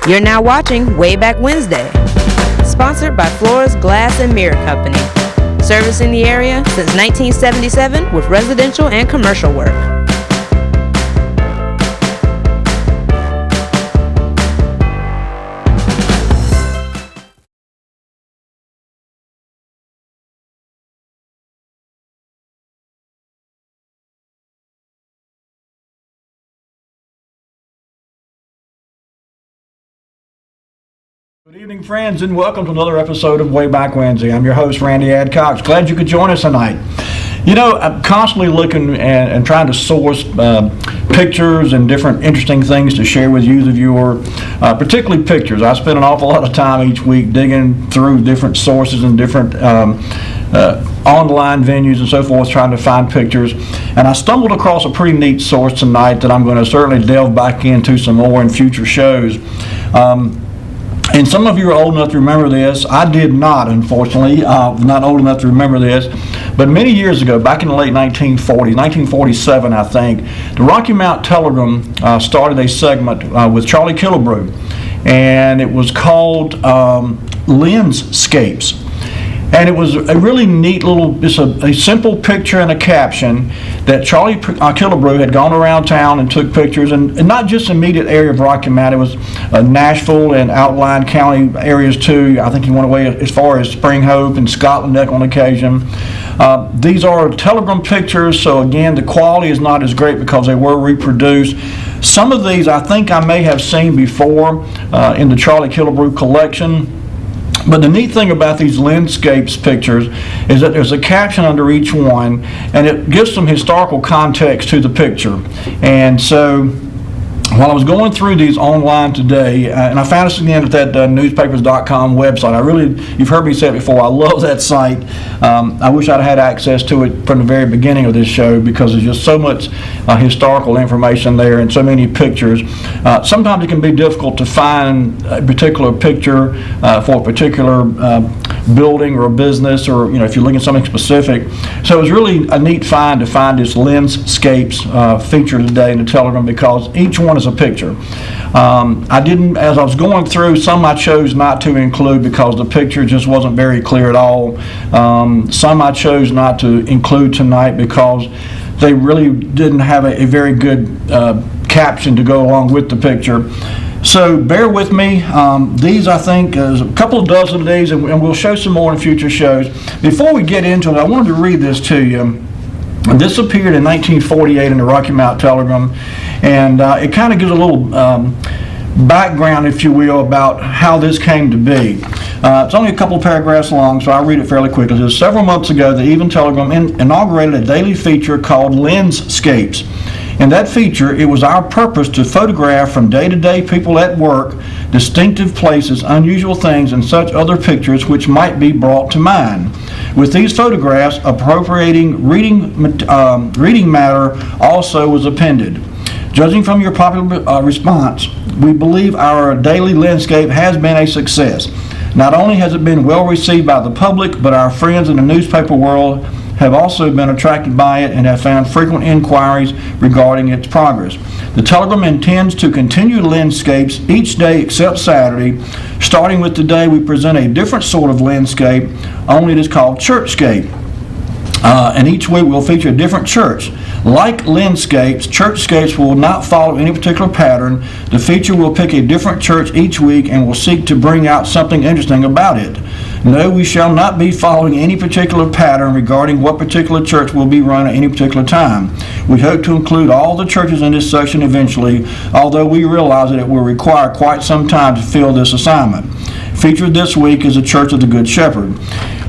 You're now watching Wayback Wednesday, sponsored by Flora's Glass and Mirror Company, servicing the area since 1977 with residential and commercial work. Good evening, friends, and welcome to another episode of Wayback Wednesday. I'm your host, Randy Adcox. Glad you could join us tonight. You know, I'm constantly looking and trying to source pictures and different interesting things to share with you, the viewer, particularly pictures. I spend an awful lot of time each week digging through different sources and different online venues and so forth, trying to find pictures. And I stumbled across a pretty neat source tonight that I'm going to certainly delve back into some more in future shows. And some of you are old enough to remember this. I did not, unfortunately, not old enough to remember this. But many years ago, back in the late 1940s, 1947, I think, the Rocky Mount Telegram started a segment with Charlie Killebrew. And it was called Lensscapes. And it was a really neat little, just a simple picture and a caption that Charlie Killebrew had gone around town and took pictures, and not just the immediate area of Rocky Mount. It was Nashville and outlying county areas too. I think he went away as far as Spring Hope and Scotland Neck on occasion. These are Telegram pictures, so again, the quality is not as great because they were reproduced. Some of these I think I may have seen before in the Charlie Killebrew collection. But the neat thing about these Lensscapes pictures is that there's a caption under each one, and it gives some historical context to the picture. And so while I was going through these online today, and I found this again at that newspapers.com website. You've heard me say it before, I love that site. I wish I'd had access to it from the very beginning of this show because there's just so much historical information there and so many pictures. Sometimes it can be difficult to find a particular picture for a particular building or a business, or if you're looking at something specific. So it was really a neat find to find this Lensscapes feature today in the Telegram because each one is a picture. As I was going through, some I chose not to include because the picture just wasn't very clear at all. Some I chose not to include tonight because they really didn't have a very good caption to go along with the picture. So bear with me. These, I think, is a couple of dozen of these, and we'll show some more in future shows. Before we get into it, I wanted to read this to you. This appeared in 1948 in the Rocky Mount Telegram, and it kind of gives a little background, if you will, about how this came to be. It's only a couple of paragraphs long, so I'll read it fairly quickly. It says, several months ago, the Even Telegram inaugurated a daily feature called Lensscapes. In that feature, it was our purpose to photograph from day-to-day people at work, distinctive places, unusual things, and such other pictures which might be brought to mind. With these photographs, appropriating reading matter also was appended. Judging from your popular response, we believe our daily Lensscape has been a success. Not only has it been well received by the public, but our friends in the newspaper world have also been attracted by it and have found frequent inquiries regarding its progress. The Telegram intends to continue Lensscapes each day except Saturday. Starting with today, we present a different sort of Lensscape, only it is called Churchscape. And each week we'll feature a different church. Like Lensscapes, Churchscapes will not follow any particular pattern. The feature will pick a different church each week and will seek to bring out something interesting about it. No, we shall not be following any particular pattern regarding what particular church will be run at any particular time. We hope to include all the churches in this section eventually, although we realize that it will require quite some time to fill this assignment. Featured this week is the Church of the Good Shepherd.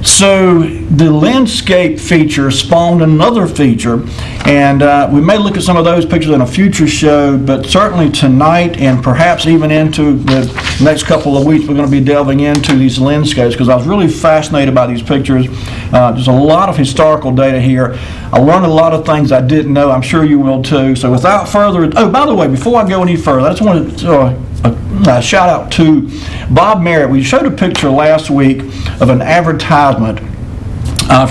So the landscape feature spawned another feature, and we may look at some of those pictures in a future show, but certainly tonight and perhaps even into the next couple of weeks we're going to be delving into these landscapes, because I was really fascinated by these pictures. There's a lot of historical data here. I learned a lot of things I didn't know. I'm sure you will too. So without further ado, oh, by the way, before I go any further, I just want to shout out to Bob Merritt. We showed a picture last week of an advertisement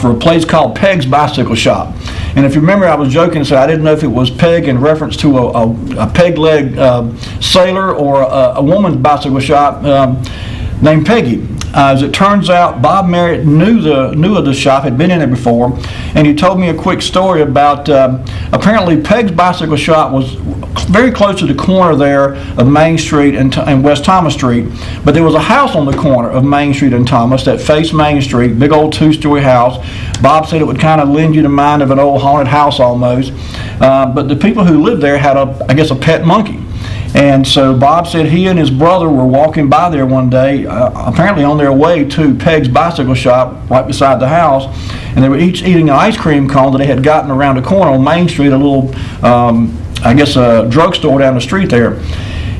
for a place called Peg's Bicycle Shop. And if you remember, I was joking and said I didn't know if it was Peg in reference to a peg-leg sailor or a woman's bicycle shop named Peggy. As it turns out, Bob Merritt knew of the shop, had been in it before, and he told me a quick story about apparently Peg's Bicycle Shop was very close to the corner there of Main Street and West Thomas Street, but there was a house on the corner of Main Street and Thomas that faced Main Street, big old two-story house. Bob said it would kind of lend you the mind of an old haunted house almost, but the people who lived there had I guess a pet monkey. And so Bob said he and his brother were walking by there one day, apparently on their way to Peg's Bicycle Shop right beside the house, and they were each eating an ice cream cone that they had gotten around the corner on Main Street, a little, I guess, a drugstore down the street there.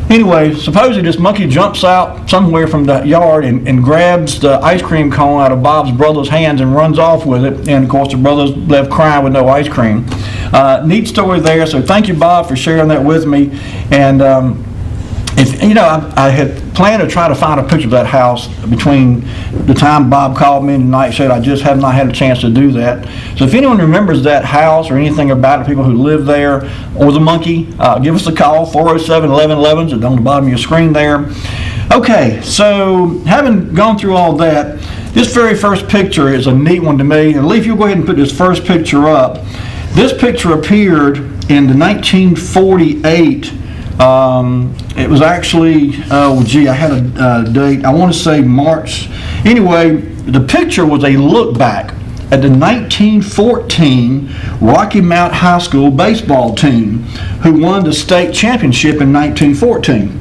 Anyway, supposedly this monkey jumps out somewhere from the yard and grabs the ice cream cone out of Bob's brother's hands and runs off with it. And of course, the brother's left crying with no ice cream. Neat story there. So thank you, Bob, for sharing that with me. And if you know, I had planned to try to find a picture of that house between the time Bob called me and the night show. I just have not had a chance to do that. So if anyone remembers that house or anything about it, people who live there, or the monkey, give us a call, 407-1111, it's on the bottom of your screen there. Okay, so having gone through all that, this very first picture is a neat one to me. And Lee, if you'll go ahead and put this first picture up. This picture appeared in the 1948. It was actually, I had a date. I want to say March. Anyway, the picture was a look back at the 1914 Rocky Mount High School baseball team who won the state championship in 1914.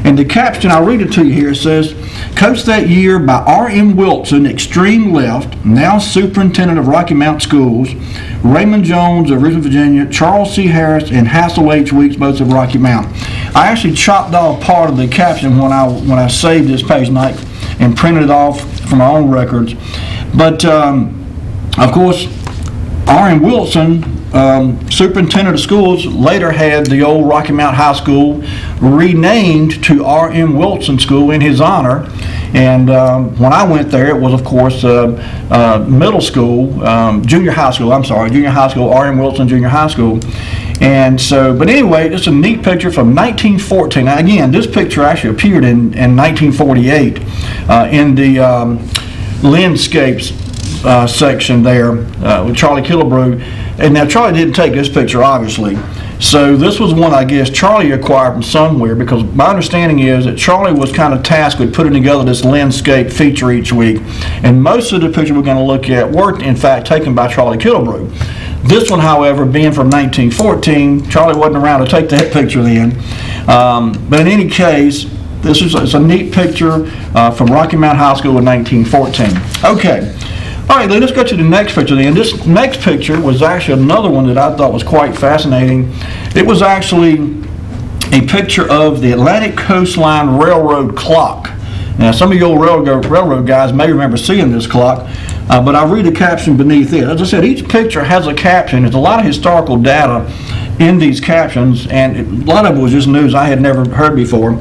And the caption, I'll read it to you here, it says, coached that year by R.M. Wilson, extreme left, now superintendent of Rocky Mount Schools, Raymond Jones of Richmond, Virginia, Charles C. Harris, and Hassel H. Weeks, both of Rocky Mount. I actually chopped off part of the caption when I saved this page tonight and printed it off from my own records. But, of course, R.M. Wilson, superintendent of schools, later had the old Rocky Mount High School renamed to R.M. Wilson School in his honor. And when I went there, it was, of course, middle school, junior high school, R.M. Wilson Junior High School. And so, but anyway, it's a neat picture from 1914. Now, again, this picture actually appeared in 1948 in the landscapes section there with Charlie Killebrew. And now Charlie didn't take this picture, obviously. So this was one, I guess, Charlie acquired from somewhere, because my understanding is that Charlie was kind of tasked with putting together this landscape feature each week. And most of the pictures we're going to look at were, in fact, taken by Charlie Killebrew. This one, however, being from 1914, Charlie wasn't around to take that picture then. But in any case, it's a neat picture from Rocky Mount High School in 1914. Okay. All right, let's go to the next picture then. This next picture was actually another one that I thought was quite fascinating. It was actually a picture of the Atlantic Coastline Railroad clock. Now, some of you old railroad guys may remember seeing this clock, but I'll read the caption beneath it. As I said, each picture has a caption. There's a lot of historical data in these captions, and a lot of it was just news I had never heard before.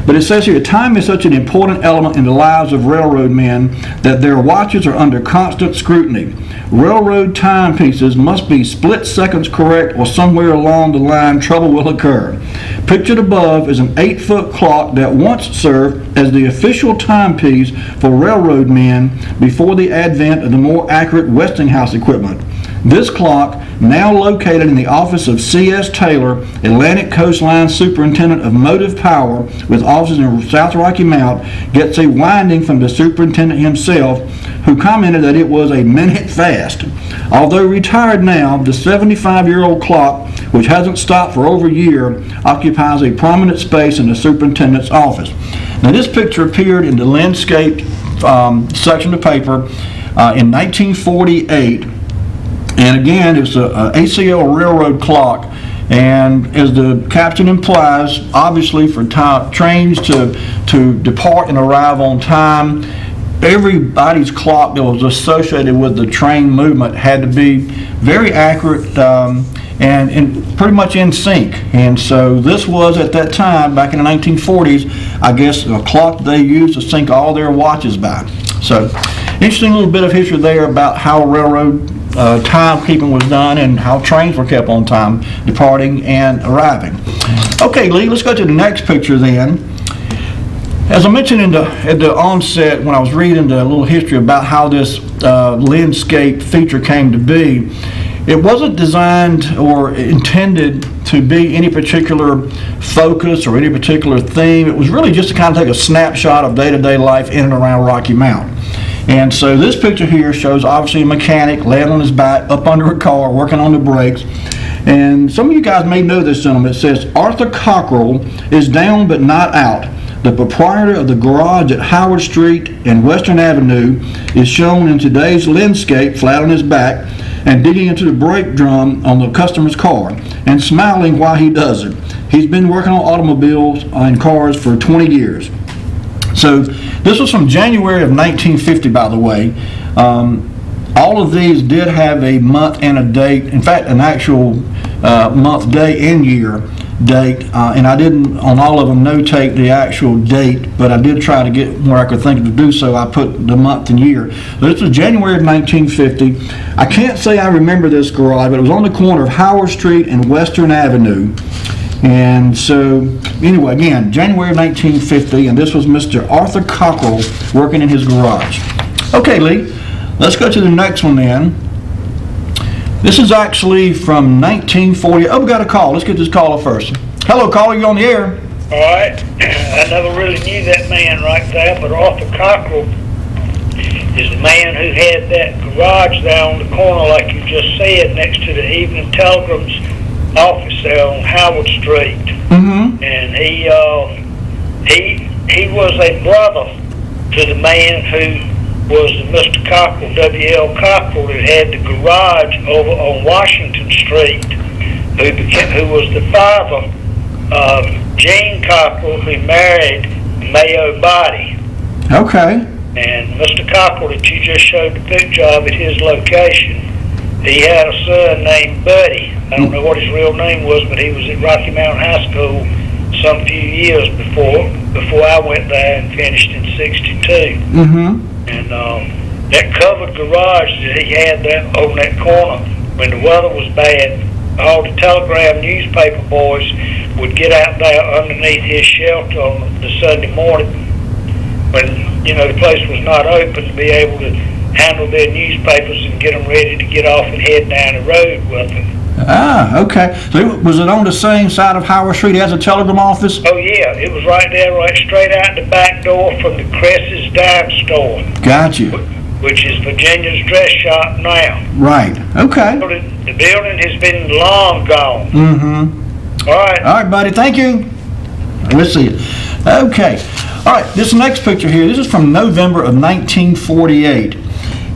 But it says here, time is such an important element in the lives of railroad men that their watches are under constant scrutiny. Railroad timepieces must be split seconds correct, or somewhere along the line trouble will occur. Pictured above is an 8-foot clock that once served as the official timepiece for railroad men before the advent of the more accurate Westinghouse equipment. This clock, now located in the office of C.S. Taylor, Atlantic Coastline Superintendent of Motive Power, with offices in South Rocky Mount, gets a winding from the superintendent himself, who commented that it was a minute fast. Although retired now, the 75-year-old clock, which hasn't stopped for over a year, occupies a prominent space in the superintendent's office. Now, this picture appeared in the landscape section of the paper. in 1948. And again, it's a ACL railroad clock. And as the caption implies, obviously for trains to depart and arrive on time, everybody's clock that was associated with the train movement had to be very accurate and pretty much in sync. And so this was, at that time, back in the 1940s, I guess a clock they used to sync all their watches by. So interesting little bit of history there about how railroad timekeeping was done and how trains were kept on time, departing and arriving. Okay, Lee, let's go to the next picture then. As I mentioned at the onset when I was reading the little history about how this landscape feature came to be, it wasn't designed or intended to be any particular focus or any particular theme. It was really just to kind of take a snapshot of day-to-day life in and around Rocky Mount. And so this picture here shows obviously a mechanic laying on his back up under a car working on the brakes. And some of you guys may know this gentleman. It says, Arthur Cockrell is down but not out. The proprietor of the garage at Howard Street and Western Avenue is shown in today's landscape flat on his back and digging into the brake drum on the customer's car and smiling while he does it. He's been working on automobiles and cars for 20 years. So this was from January of 1950, by the way. All of these did have a month and a date, in fact, an actual month, day, and year date, and I didn't, on all of them, notate the actual date, but I did try to get where I could think to do so. I put the month and year. So this was January of 1950. I can't say I remember this garage, but it was on the corner of Howard Street and Western Avenue. And so, anyway, again, January of 1950, and this was Mr. Arthur Cockrell working in his garage. Okay, Lee, let's go to the next one then. This is actually from 1940. Oh, we got a call. Let's get this caller first. Hello, caller, you on the air? All right. I never really knew that man right there, but Arthur Cockrell is the man who had that garage there on the corner, like you just said, next to the Evening Telegram's office there on Howard Street. Mm-hmm. And he was a brother to the man who was Mr. Cockrell, W.L. Cockrell, that had the garage over on Washington Street, who was the father of Jane Cockrell, who married Mayo Body. Okay. And Mr. Cockrell that you just showed the picture of at his location, he had a son named Buddy. I don't know what his real name was, but he was at Rocky Mountain High School some few years before I went there and finished in '62. Mm-hmm. And that covered garage that he had there on that corner, when the weather was bad, all the Telegram newspaper boys would get out there underneath his shelter on the Sunday morning when, the place was not open, to be able to handle their newspapers and get them ready to get off and head down the road with them. Ah, okay. So was it on the same side of Howard Street as a telegram office? Oh, yeah. It was right there, right straight out the back door from the Cress's Dime Store. Gotcha. Which is Virginia's dress shop now. Right. Okay. The building has been long gone. Mm-hmm. All right. All right, buddy. Thank you. Let's see it. Okay. All right. This next picture here, this is from November of 1948.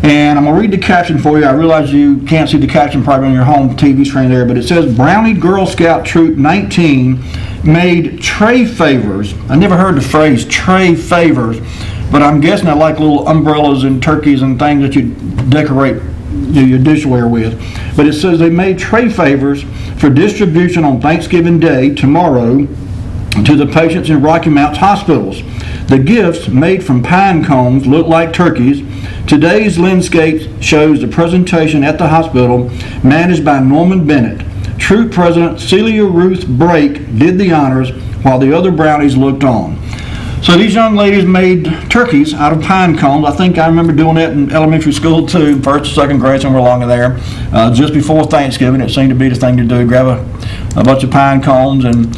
And I'm going to read the caption for you. I realize you can't see the caption probably on your home TV screen there, but it says, Brownie Girl Scout Troop 19 made tray favors. I never heard the phrase tray favors, but I'm guessing they're like little umbrellas and turkeys and things that you decorate your dishware with. But it says they made tray favors for distribution on Thanksgiving Day, tomorrow, to the patients in Rocky Mount hospitals. The gifts, made from pine cones, look like turkeys. Today's landscape shows the presentation at the hospital, managed by Norman Bennett. Troop President Celia Ruth Brake did the honors, while the other brownies looked on. So these young ladies made turkeys out of pine cones. I think I remember doing that in elementary school too, first or second grade, somewhere along in there. Just before Thanksgiving, it seemed to be the thing to do. Grab a bunch of pine cones and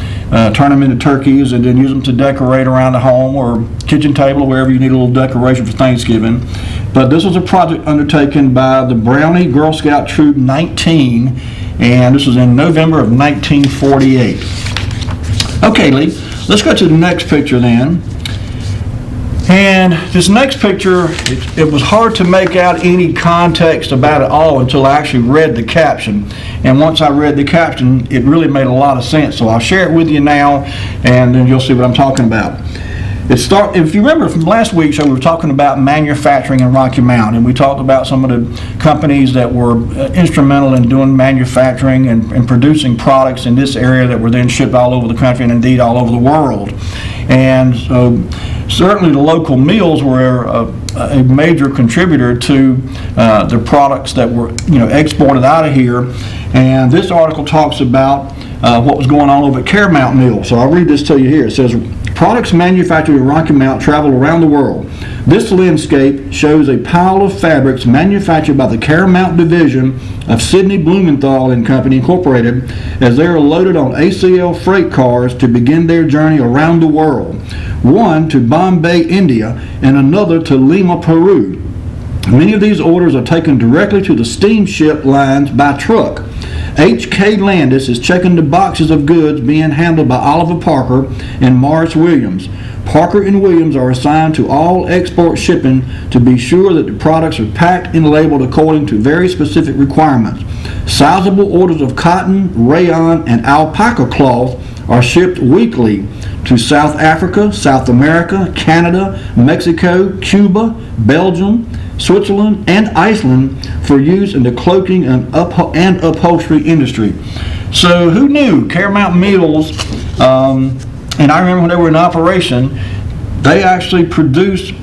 turn them into turkeys, and then use them to decorate around the home or kitchen table or wherever you need a little decoration for Thanksgiving. But this was a project undertaken by the Brownie Girl Scout Troop 19, and this was in November of 1948. Okay, Lee, let's go to the next picture then. And this next picture, it was hard to make out any context about it all until I actually read the caption. And once I read the caption, it really made a lot of sense. So I'll share it with you now, and then you'll see what I'm talking about. If you remember from last week's show, we were talking about manufacturing in Rocky Mount, and we talked about some of the companies that were instrumental in doing manufacturing and producing products in this area that were then shipped all over the country and indeed all over the world. And so certainly the local mills were a major contributor to the products that were exported out of here. And this article talks about what was going on over at Caramount Mill. So I'll read this to you here. It says, products manufactured in Rocky Mount travel around the world. This landscape shows a pile of fabrics manufactured by the Caramount division of Sidney Blumenthal and Company Incorporated as they are loaded on ACL freight cars to begin their journey around the world. One to Bombay, India, and another to Lima, Peru. Many of these orders are taken directly to the steamship lines by truck. H.K. Landis is checking the boxes of goods being handled by Oliver Parker and Morris Williams. Parker and Williams are assigned to all export shipping to be sure that the products are packed and labeled according to very specific requirements. Sizable orders of cotton, rayon, and alpaca cloth are shipped weekly to South Africa, South America, Canada, Mexico, Cuba, Belgium, Switzerland, and Iceland for use in the cloaking and upholstery industry. So who knew Caramount Mills, and I remember when they were in operation, they actually produced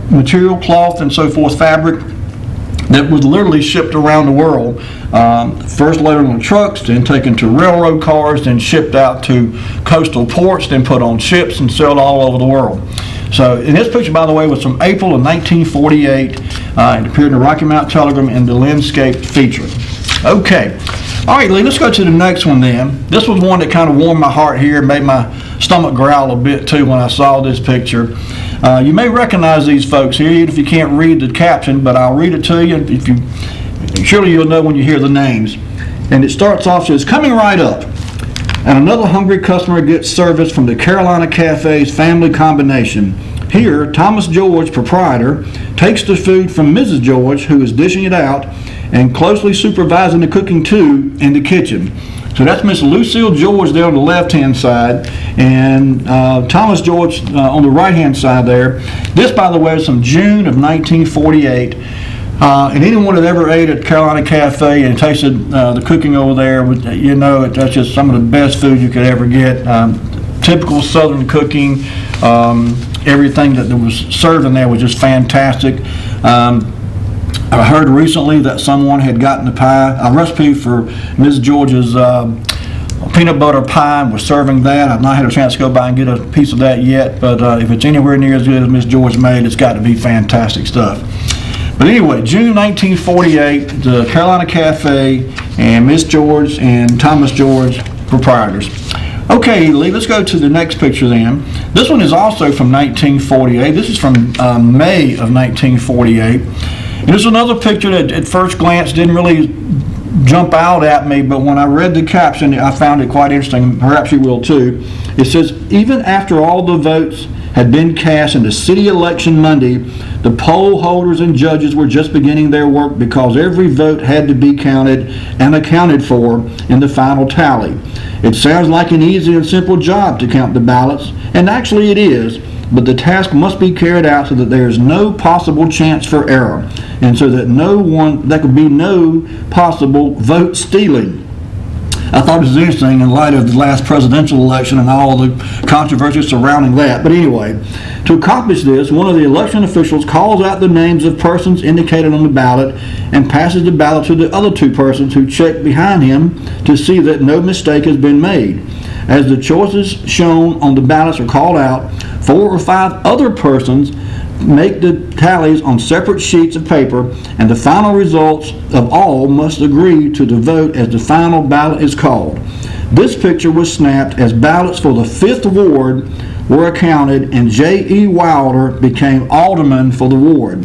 material, cloth, and so forth, fabric that was literally shipped around the world. First loaded on trucks, then taken to railroad cars, then shipped out to coastal ports, then put on ships and sold all over the world. So, in this picture, by the way, was from April of 1948. It appeared in the Rocky Mount Telegram in the landscape feature. Okay. All right, Lee, let's go to the next one then. This was one that kind of warmed my heart here, made my stomach growl a bit too when I saw this picture. You may recognize these folks here, even if you can't read the caption, but I'll read it to you. Surely you'll know when you hear the names. And it starts off, says, coming right up. And another hungry customer gets service from the Carolina Cafe's family combination. Here, Thomas George, proprietor, takes the food from Mrs. George, who is dishing it out, and closely supervising the cooking too in the kitchen. So that's Miss Lucille George there on the left-hand side, and Thomas George on the right-hand side there. This, by the way, is from June of 1948. And anyone that ever ate at Carolina Cafe and tasted the cooking over there, that's just some of the best food you could ever get. Typical Southern cooking. Everything that was served in there was just fantastic. I heard recently that someone had gotten a recipe for Ms. George's peanut butter pie and was serving that. I've not had a chance to go by and get a piece of that yet, but if it's anywhere near as good as Ms. George made, it's got to be fantastic stuff. But anyway, June 1948, the Carolina Cafe and Miss George and Thomas George, proprietors. Okay, Lee, let's go to the next picture then. This one is also from 1948. This is from May of 1948. And this is another picture that at first glance didn't really jump out at me, but when I read the caption, I found it quite interesting. Perhaps you will too. It says, even after all the votes had been cast in the city election Monday, the poll holders and judges were just beginning their work because every vote had to be counted and accounted for in the final tally. It sounds like an easy and simple job to count the ballots, and actually it is, but the task must be carried out so that there is no possible chance for error, and so that there could be no possible vote stealing. I thought it was interesting in light of the last presidential election and all the controversy surrounding that. But anyway, to accomplish this, one of the election officials calls out the names of persons indicated on the ballot and passes the ballot to the other two persons who check behind him to see that no mistake has been made. As the choices shown on the ballots are called out, 4 or 5 other persons make the tallies on separate sheets of paper, and the final results of all must agree to the vote as the final ballot is called. This picture was snapped as ballots for the 5th ward were accounted, and J.E. Wilder became alderman for the ward.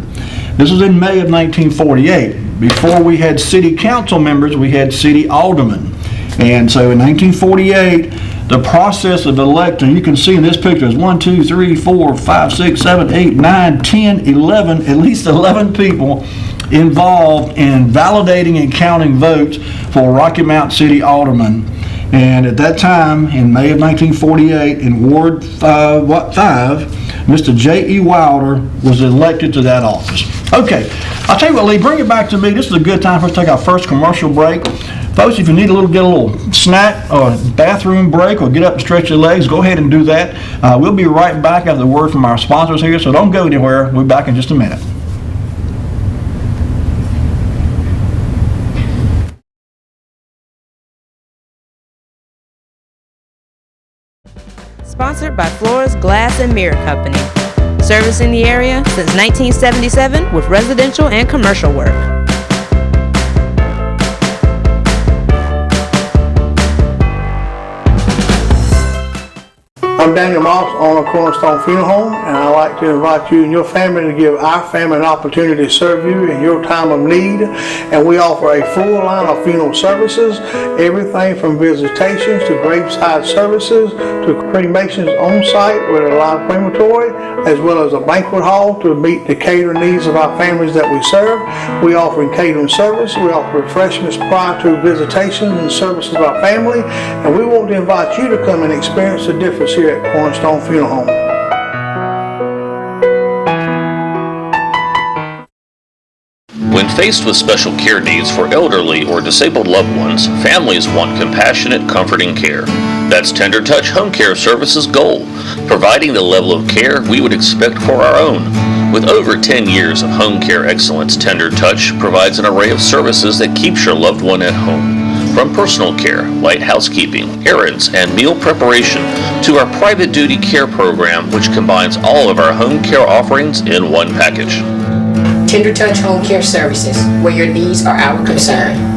This was in May of 1948. Before we had city council members, we had city aldermen. And so in 1948, the process of electing, you can see in this picture, is 1, 2, 3, 4, 5, 6, 7, 8, 9, 10, 11, at least 11 people involved in validating and counting votes for Rocky Mount City Alderman. And at that time, in May of 1948, in Ward 5, Mr. J.E. Wilder was elected to that office. Okay, I'll tell you what, Lee, bring it back to me. This is a good time for us to take our first commercial break. Folks, if you need get a little snack or bathroom break or get up and stretch your legs, go ahead and do that. We'll be right back after the word from our sponsors here, so don't go anywhere. We'll be back in just a minute. Sponsored by Flora's Glass and Mirror Company. Servicing the area since 1977 with residential and commercial work. I'm Daniel Moss, owner of Cornerstone Funeral Home, and I'd like to invite you and your family to give our family an opportunity to serve you in your time of need. And we offer a full line of funeral services, everything from visitations to graveside services to cremations on site with a live crematory, as well as a banquet hall to meet the catering needs of our families that we serve. We offer catering service, we offer refreshments prior to visitations and services of our family, and we want to invite you to come and experience the difference here at Cornerstone Funeral Home. When faced with special care needs for elderly or disabled loved ones, families want compassionate, comforting care. That's Tender Touch Home Care Services' goal, providing the level of care we would expect for our own. With over 10 years of home care excellence, Tender Touch provides an array of services that keeps your loved one at home. From personal care, light housekeeping, errands, and meal preparation to our private duty care program, which combines all of our home care offerings in one package. Tender Touch Home Care Services, where your needs are our concern.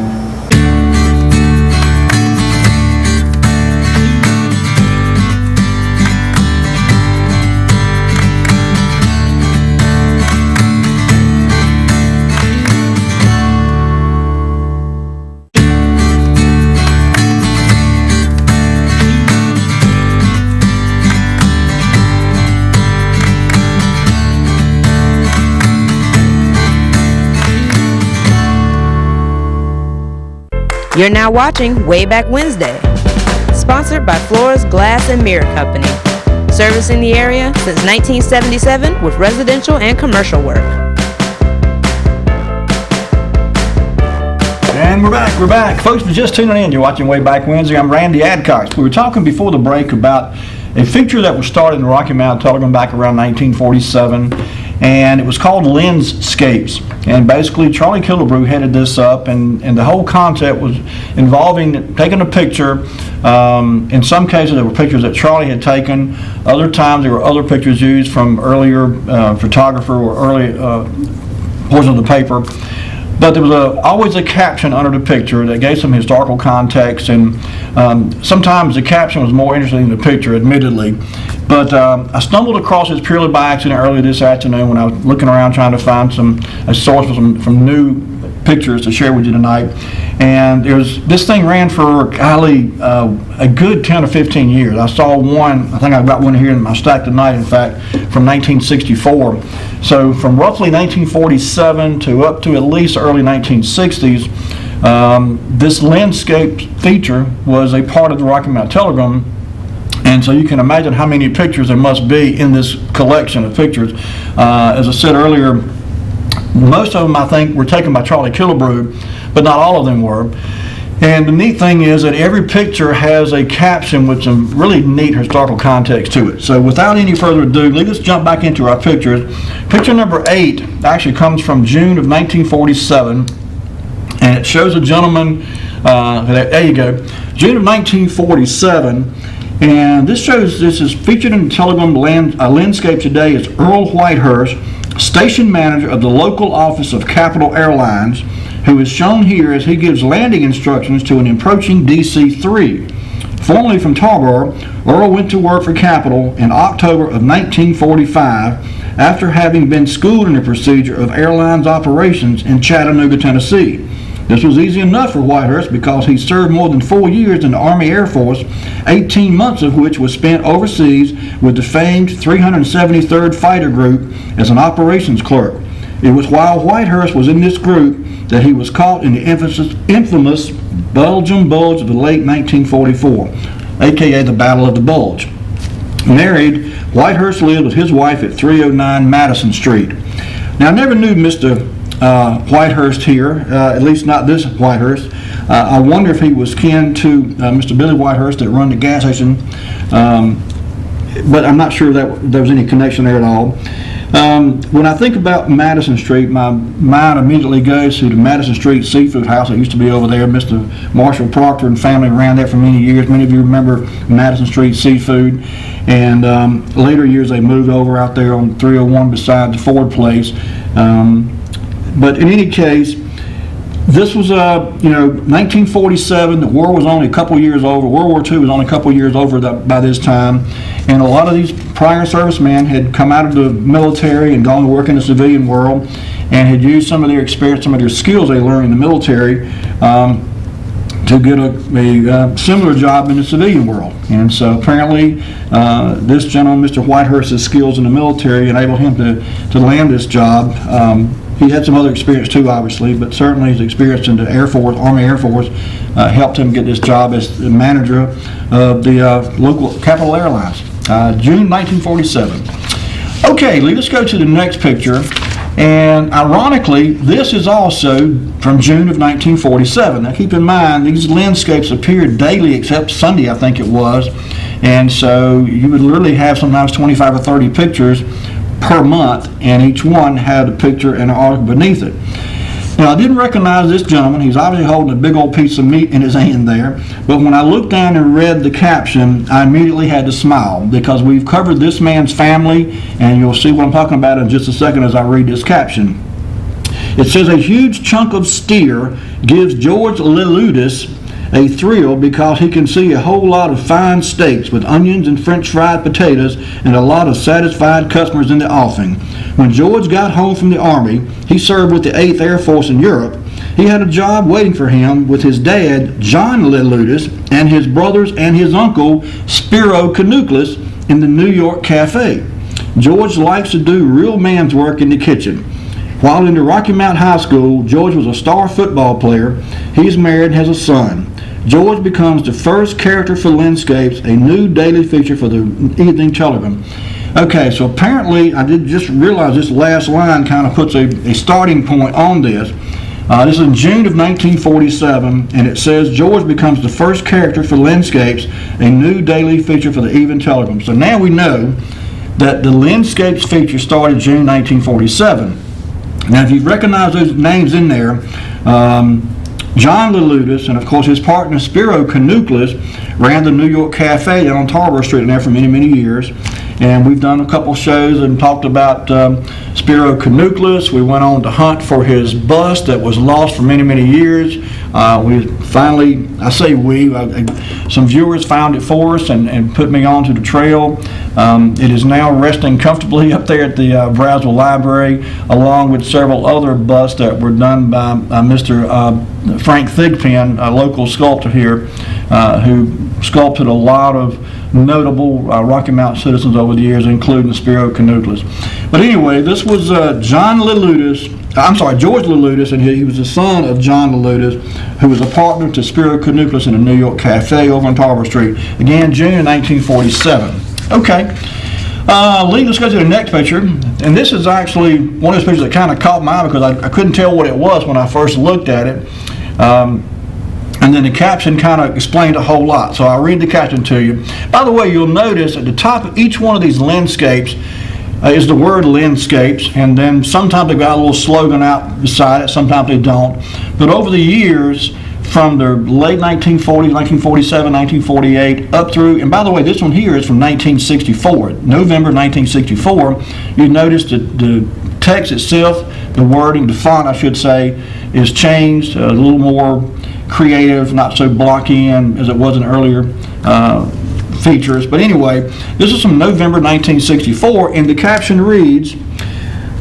You're now watching Wayback Wednesday, sponsored by Flora's Glass and Mirror Company, servicing the area since 1977 with residential and commercial work. And we're back. Folks, if you're just tuning in, you're watching Wayback Wednesday. I'm Randy Adcox. We were talking before the break about a feature that was started in the Rocky Mountain Telegram back around 1947, and it was called Landscapes. And basically, Charlie Killebrew headed this up, and the whole concept was involving taking a picture. In some cases, there were pictures that Charlie had taken. Other times, there were other pictures used from earlier photographer or early portions of the paper. But there was always a caption under the picture that gave some historical context, and sometimes the caption was more interesting than the picture, admittedly. But I stumbled across this purely by accident earlier this afternoon when I was looking around trying to find a source for some new pictures to share with you tonight. And this thing ran for, a good 10 or 15 years. I saw one, I think I've got one here in my stack tonight, in fact, from 1964. So from roughly 1947 to up to at least early 1960s, this landscape feature was a part of the Rocky Mountain Telegram. And so you can imagine how many pictures there must be in this collection of pictures. As I said earlier, most of them, I think, were taken by Charlie Killebrew, but not all of them were. And the neat thing is that every picture has a caption with some really neat historical context to it. So without any further ado, let's jump back into our pictures. Picture number 8 actually comes from June of 1947, and it shows a gentleman, there you go, June of 1947. And this is featured in the Telegram landscape today is Earl Whitehurst, station manager of the local office of Capital Airlines, who is shown here as he gives landing instructions to an approaching DC-3. Formerly from Tarboro, Earl went to work for Capital in October of 1945 after having been schooled in the procedure of airlines operations in Chattanooga, Tennessee. This was easy enough for Whitehurst because he served more than 4 years in the Army Air Force, 18 months of which was spent overseas with the famed 373rd Fighter Group as an operations clerk. It was while Whitehurst was in this group that he was caught in the infamous Belgium Bulge of the late 1944, aka the Battle of the Bulge. Married, Whitehurst lived with his wife at 309 Madison Street. Now, I never knew Mr. Whitehurst here, at least not this Whitehurst. I wonder if he was kin to Mr. Billy Whitehurst that run the gas station, but I'm not sure that there was any connection there at all. When I think about Madison Street, my mind immediately goes to the Madison Street Seafood House that used to be over there. Mr. Marshall Proctor and family ran that for many years. Many of you remember Madison Street Seafood. And later years they moved over out there on 301 beside the Ford place. But in any case, this was 1947. The war was only a couple years over. World War II was only a couple years over by this time, and a lot of these prior servicemen had come out of the military and gone to work in the civilian world, and had used some of their experience, some of their skills they learned in the military to get a similar job in the civilian world. And so apparently this gentleman, Mr. Whitehurst's skills in the military enabled him to land this job. He had some other experience too, obviously, but certainly his experience in the Air Force, Army Air Force, helped him get this job as the manager of the local Capital Airlines, June 1947. Okay, let's go to the next picture. And ironically, this is also from June of 1947. Now keep in mind, these landscapes appeared daily except Sunday, I think it was. And so you would literally have sometimes 25 or 30 pictures per month, and each one had a picture and an article beneath it. Now, I didn't recognize this gentleman. He's obviously holding a big old piece of meat in his hand there. But when I looked down and read the caption, I immediately had to smile because we've covered this man's family, and you'll see what I'm talking about in just a second as I read this caption. It says, a huge chunk of steer gives George Leludis a thrill because he can see a whole lot of fine steaks with onions and French fried potatoes and a lot of satisfied customers in the offing. When George got home from the Army, he served with the 8th Air Force in Europe. He had a job waiting for him with his dad, John Leludis, and his brothers and his uncle, Spiro Kanuklis, in the New York Cafe. George likes to do real man's work in the kitchen. While in the Rocky Mount High School, George was a star football player. He's married and has a son. George becomes the first character for Landscapes, a new daily feature for the Evening Telegram. Okay, so apparently I did just realize this last line kind of puts a starting point on this. This is in June of 1947, and it says George becomes the first character for Landscapes, a new daily feature for the Evening Telegram. So now we know that the Landscapes feature started June 1947. Now, if you recognize those names in there, John Leludis and, of course, his partner Spiro Kanuklis ran the New York Cafe down on Tarboro Street in there for many, many years. And we've done a couple shows and talked about Spiro Kanuklis. We went on to hunt for his bust that was lost for many, many years. We finally, some viewers found it for us and put me onto the trail. It is now resting comfortably up there at the Brownsville Library, along with several other busts that were done by Mr. Frank Thigpen, a local sculptor here, who sculpted a lot of notable Rocky Mountain citizens over the years, including Spiro Kanuklis. But anyway, this was George Leludis, and he was the son of John Leludis, who was a partner to Spiro Kanuklis in the New York Cafe over on Tarboro Street. Again, June 1947. Okay. Lee, let's go to the next picture. And this is actually one of those pictures that kind of caught my eye because I couldn't tell what it was when I first looked at it. And then the caption kind of explained a whole lot. So I'll read the caption to you. By the way, you'll notice at the top of each one of these landscapes is the word landscapes, and then sometimes they've got a little slogan out beside it, sometimes they don't. But over the years, from the late 1940s, 1947, 1948, up through, and by the way, this one here is from 1964, November 1964. You notice that the text itself, the wording, the font, I should say, is changed, a little more creative, not so blocky as it was in earlier features. But anyway, this is from November 1964, and the caption reads,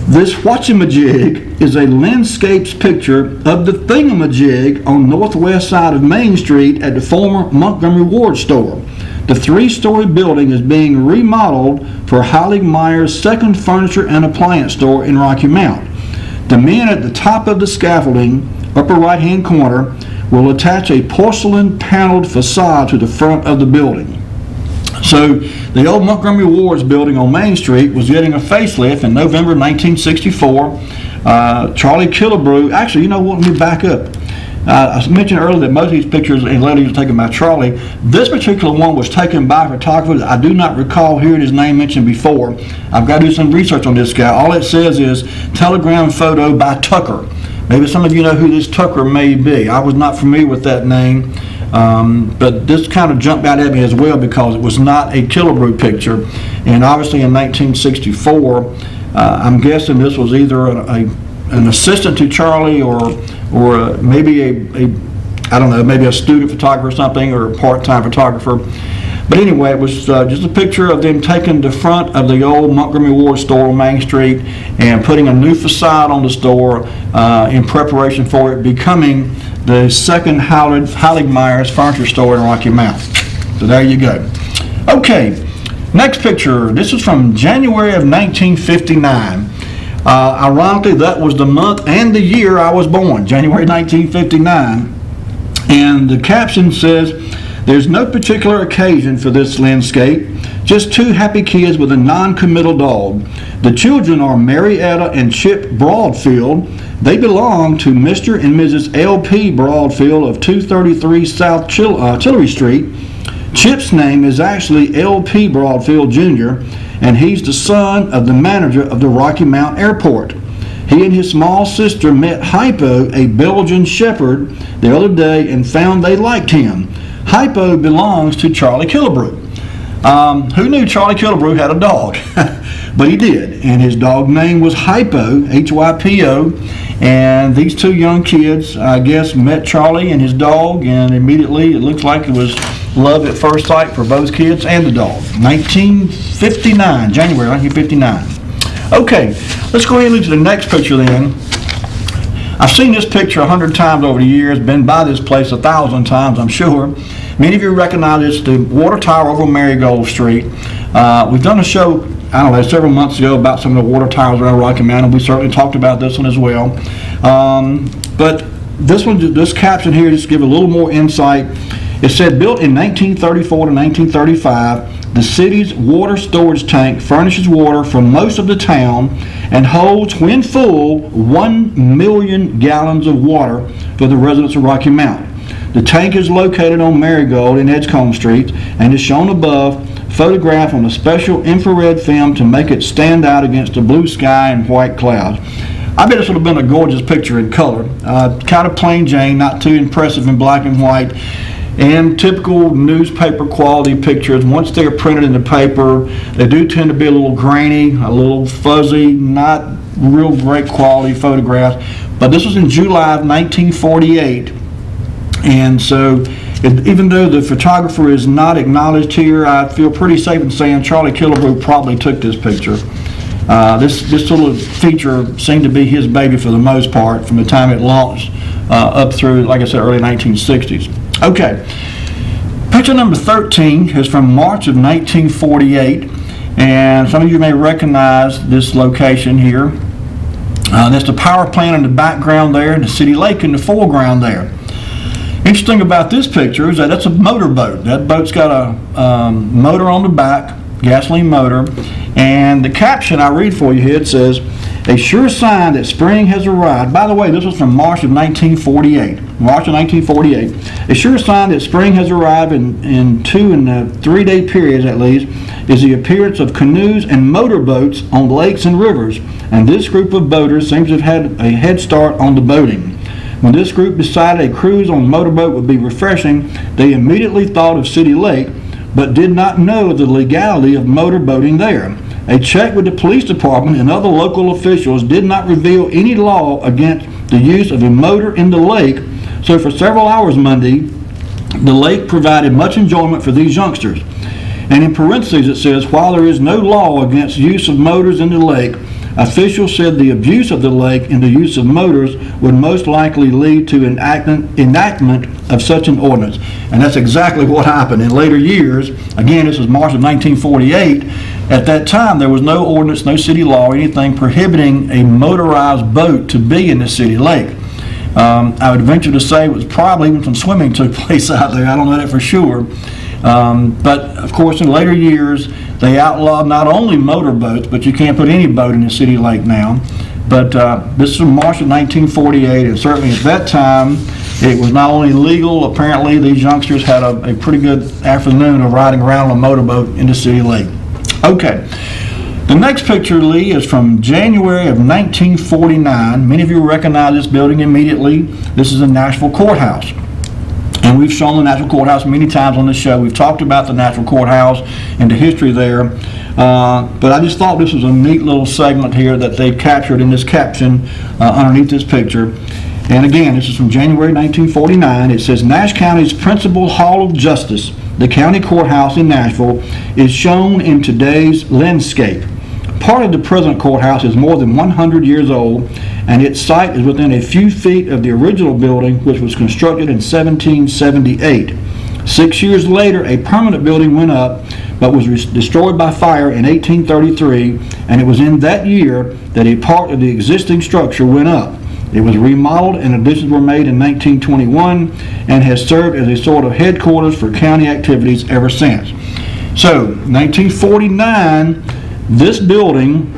This whatchamajig is a landscapes picture of the thingamajig on northwest side of Main Street at the former Montgomery Ward store. The 3-story building is being remodeled for Heilig Meyer's second furniture and appliance store in Rocky Mount. The men at the top of the scaffolding, upper right-hand corner, will attach a porcelain paneled facade to the front of the building. So the old Montgomery Ward's building on Main Street was getting a facelift in November 1964. Charlie Killebrew, actually, you know what, let me back up. I mentioned earlier that most of these pictures and letters are taken by Charlie. This particular one was taken by a photographer. I do not recall hearing his name mentioned before. I've got to do some research on this guy. All it says is telegram photo by Tucker. Maybe some of you know who this Tucker may be. I was not familiar with that name. But this kind of jumped out at me as well because it was not a Killebrew picture. And obviously in 1964, I'm guessing this was either an assistant to Charlie or maybe I don't know, maybe a student photographer or something, or a part-time photographer. But anyway, it was just a picture of them taking the front of the old Montgomery Ward store on Main Street and putting a new facade on the store in preparation for it becoming the second Heilig Meyer's furniture store in Rocky Mount. So there you go. Okay, next picture. This is from January of 1959. Ironically, that was the month and the year I was born, January 1959. And the caption says, "There's no particular occasion for this landscape, just two happy kids with a non-committal dog. The children are Marietta and Chip Broadfield. They belong to Mr. and Mrs. L.P. Broadfield of 233 South Tillery Street. Chip's name is actually L.P. Broadfield Jr., and he's the son of the manager of the Rocky Mount Airport. He and his small sister met Hypo, a Belgian Shepherd, the other day and found they liked him. Hypo belongs to Charlie Killebrew." Who knew Charlie Killebrew had a dog? But he did, and his dog name was Hypo, H-Y-P-O, and these two young kids, I guess, met Charlie and his dog, and immediately it looks like it was love at first sight for both kids and the dog. 1959, January 1959. Okay, let's go ahead and look at the next picture then. I've seen this picture 100 times over the years, been by this place 1,000 times, I'm sure. Many of you recognize it's the water tower over Marigold Street. We've done a show, I don't know, several months ago about some of the water towers around Rocky Mount, and we certainly talked about this one as well. But this caption here just give a little more insight. It said, built in 1934 to 1935, the city's water storage tank furnishes water for most of the town and holds, when full, 1 million gallons of water for the residents of Rocky Mount. The tank is located on Marigold and Edgecombe Streets and is shown above, photographed on a special infrared film to make it stand out against the blue sky and white clouds. I bet this would have been a gorgeous picture in color. Kind of plain Jane, not too impressive in black and white. And typical newspaper quality pictures, once they're printed in the paper, they do tend to be a little grainy, a little fuzzy, not real great quality photographs. But this was in July of 1948, and so even though the photographer is not acknowledged here, I feel pretty safe in saying Charlie Killebrew probably took this picture. This little feature seemed to be his baby for the most part from the time it launched up through, like I said, early 1960s. Okay, picture number 13 is from March of 1948, and some of you may recognize this location here. That's the power plant in the background there, and the city lake in the foreground there. Interesting about this picture is that that's a motorboat. That boat's got a motor on the back, gasoline motor, and the caption I read for you here, it says, "A sure sign that spring has arrived." By the way, this was from March of 1948. March of 1948. "A sure sign that spring has arrived in 2 and 3 day periods at least is the appearance of canoes and motorboats on lakes and rivers, and this group of boaters seems to have had a head start on the boating. When this group decided a cruise on a motorboat would be refreshing, they immediately thought of City Lake, but did not know the legality of motorboating there. A check with the police department and other local officials did not reveal any law against the use of a motor in the lake, so for several hours Monday, the lake provided much enjoyment for these youngsters." And in parentheses it says, "While there is no law against use of motors in the lake, Officials said the abuse of the lake and the use of motors would most likely lead to enactment of such an ordinance. And that's exactly what happened in later years. Again, this was March of 1948. At that time, there was no ordinance, no city law, or anything prohibiting a motorized boat to be in the city lake. I would venture to say it was probably even some swimming took place out there. I don't know that for sure. But of course, in later years, they outlawed not only motorboats, but you can't put any boat in the city lake now. But this is from March of 1948, and certainly at that time, it was not only legal, apparently these youngsters had a pretty good afternoon of riding around on a motorboat in the city lake. Okay. The next picture, Lee, is from January of 1949. Many of you recognize this building immediately. This is the Nashville Courthouse. And we've shown the Nashville Courthouse many times on the show. We've talked about the Nashville Courthouse and the history there. But I just thought this was a neat little segment here that they captured in this caption underneath this picture. And again, this is from January 1949. It says, Nash County's principal hall of justice, the county courthouse in Nashville, is shown in today's landscape. Part of the present courthouse is more than 100 years old, and its site is within a few feet of the original building, which was constructed in 1778. 6 years later, a permanent building went up, but was destroyed by fire in 1833, and it was in that year that a part of the existing structure went up. It was remodeled and additions were made in 1921 and has served as a sort of headquarters for county activities ever since. So, 1949, this building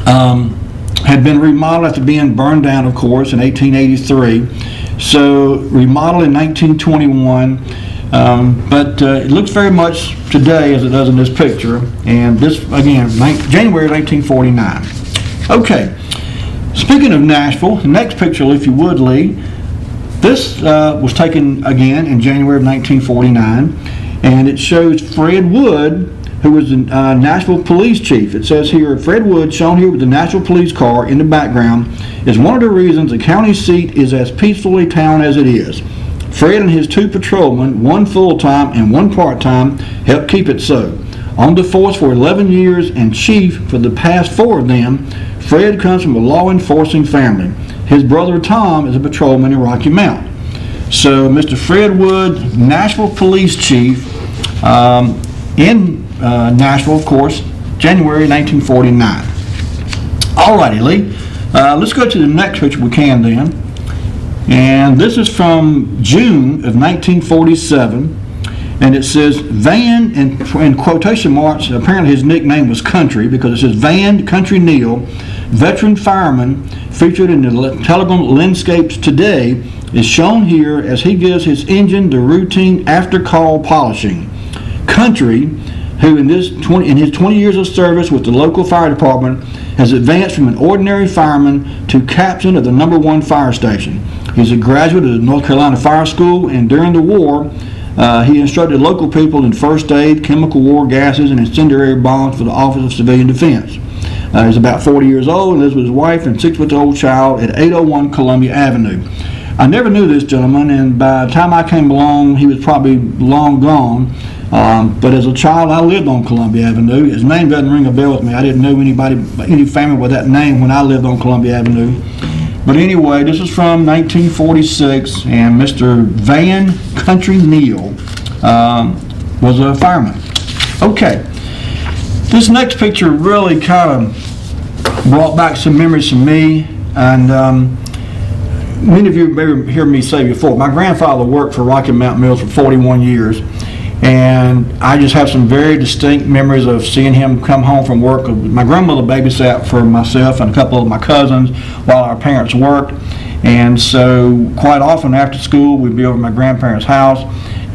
had been remodeled after being burned down, of course, in 1883. So, remodeled in 1921, but it looks very much today as it does in this picture. And this, again, January 1949. Okay. Speaking of Nashville, the next picture, if you would, Lee, this was taken again in January of 1949, and it shows Fred Wood, who was the Nashville police chief. It says here, Fred Wood, shown here with the Nashville police car in the background, is one of the reasons the county seat is as peaceful a town as it is. Fred and his two patrolmen, one full-time and one part-time, helped keep it so. On the force for 11 years and chief for the past 4 of them, Fred comes from a law-enforcing family. His brother Tom is a patrolman in Rocky Mount. So Mr. Fred Wood, Nashville Police Chief in Nashville, of course, January 1949. Alrighty, Lee. Let's go to the next picture we can then. And this is from June of 1947. And it says Van, in quotation marks, apparently his nickname was Country, because it says Van Country Neal, veteran fireman featured in the Telegram landscapes today, is shown here as he gives his engine the routine after-call polishing. Country, who in his 20 years of service with the local fire department, has advanced from an ordinary fireman to captain of the #1 fire station. He's a graduate of the North Carolina Fire School, and during the war, he instructed local people in first aid, chemical war gases, and incendiary bombs for the Office of Civilian Defense. He's about 40 years old and lives with his wife and 6-month-old child at 801 Columbia Avenue. I never knew this gentleman, and by the time I came along, he was probably long gone. But as a child, I lived on Columbia Avenue. His name doesn't ring a bell with me. I didn't know any family with that name when I lived on Columbia Avenue. But anyway, this is from 1946, and Mr. Van Country Neal was a fireman. Okay, this next picture really kind of brought back some memories to me, and many of you may hear me say before, my grandfather worked for Rocky Mountain Mills for 41 years, and I just have some very distinct memories of seeing him come home from work. My grandmother babysat for myself and a couple of my cousins while our parents worked, and so quite often after school we'd be over at my grandparents' house,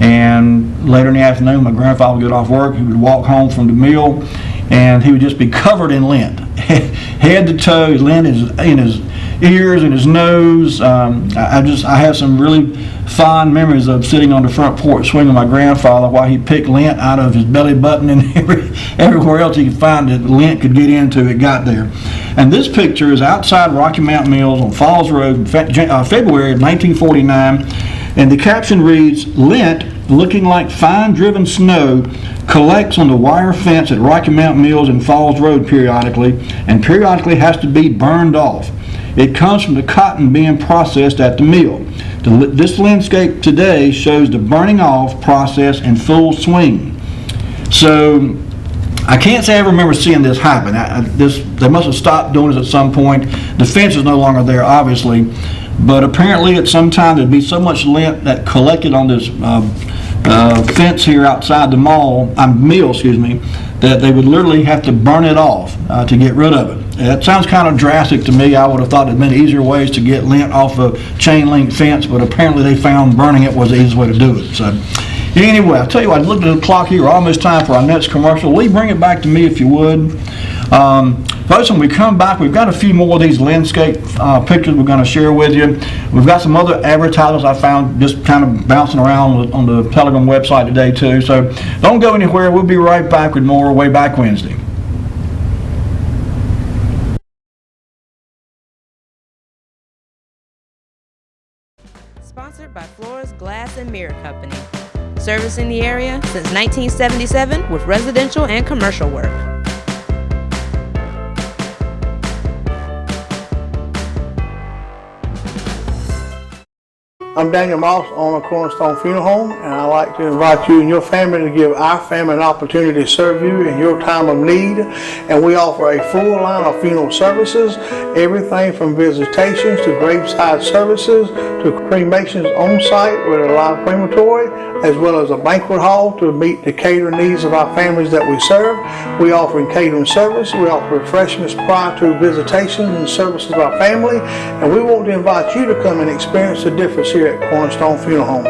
and later in the afternoon my grandfather would get off work, he would walk home from the mill, and he would just be covered in lint, head to toe, lint in his ears and his nose. I have some really fond memories of sitting on the front porch swinging my grandfather while he picked lint out of his belly button, and everywhere else he could find that lint could get into, it got there. And this picture is outside Rocky Mountain Mills on Falls Road, February of 1949. And the caption reads, "Lint, looking like fine-driven snow, collects on the wire fence at Rocky Mount Mills and Falls Road periodically, and periodically has to be burned off. It comes from the cotton being processed at the mill. This landscape today shows the burning off process in full swing." So I can't say I remember seeing this happen. They must have stopped doing it at some point. The fence is no longer there, obviously, but apparently at some time there'd be so much lint that collected on this fence here outside the mill, that they would literally have to burn it off to get rid of it. That sounds kind of drastic to me. I would have thought there'd been easier ways to get lint off a chain link fence, but apparently they found burning it was the easiest way to do it. So anyway, I'll tell you what, I looked at the clock here, almost time for our next commercial. Lee, bring it back to me if you would. Folks, when we come back, we've got a few more of these landscape pictures we're going to share with you. We've got some other advertisements I found just kind of bouncing around on the Telegram website today too. So don't go anywhere. We'll be right back with more Wayback Wednesday. Sponsored by Flora's Glass and Mirror Company. Servicing the area since 1977 with residential and commercial work. I'm Daniel Moss, owner of Cornerstone Funeral Home, and I'd like to invite you and your family to give our family an opportunity to serve you in your time of need. And we offer a full line of funeral services, everything from visitations to graveside services to cremations on site with a live crematory, as well as a banquet hall to meet the catering needs of our families that we serve. We offer catering service, we offer refreshments prior to visitations and services of our family, and we want to invite you to come and experience the difference here at Cornerstone Funeral Home.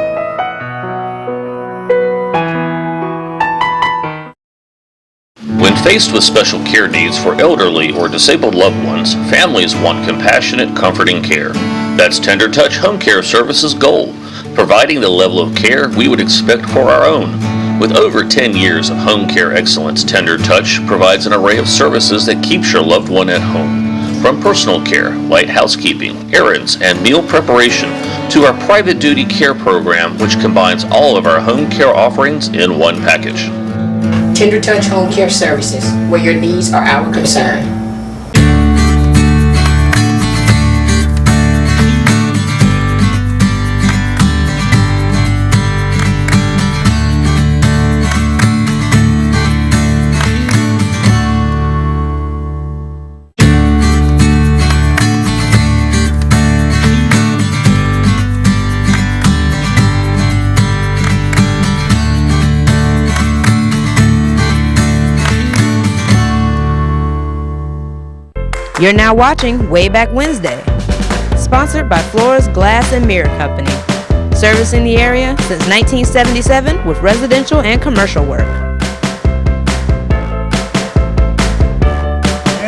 When faced with special care needs for elderly or disabled loved ones, families want compassionate, comforting care. That's Tender Touch Home Care Services' goal, providing the level of care we would expect for our own. With over 10 years of home care excellence, Tender Touch provides an array of services that keeps your loved one at home. From personal care, light housekeeping, errands, and meal preparation, to our private duty care program, which combines all of our home care offerings in one package. Tender Touch Home Care Services, where your needs are our concern. You're now watching Wayback Wednesday, sponsored by Flora's Glass and Mirror Company. Servicing the area since 1977 with residential and commercial work.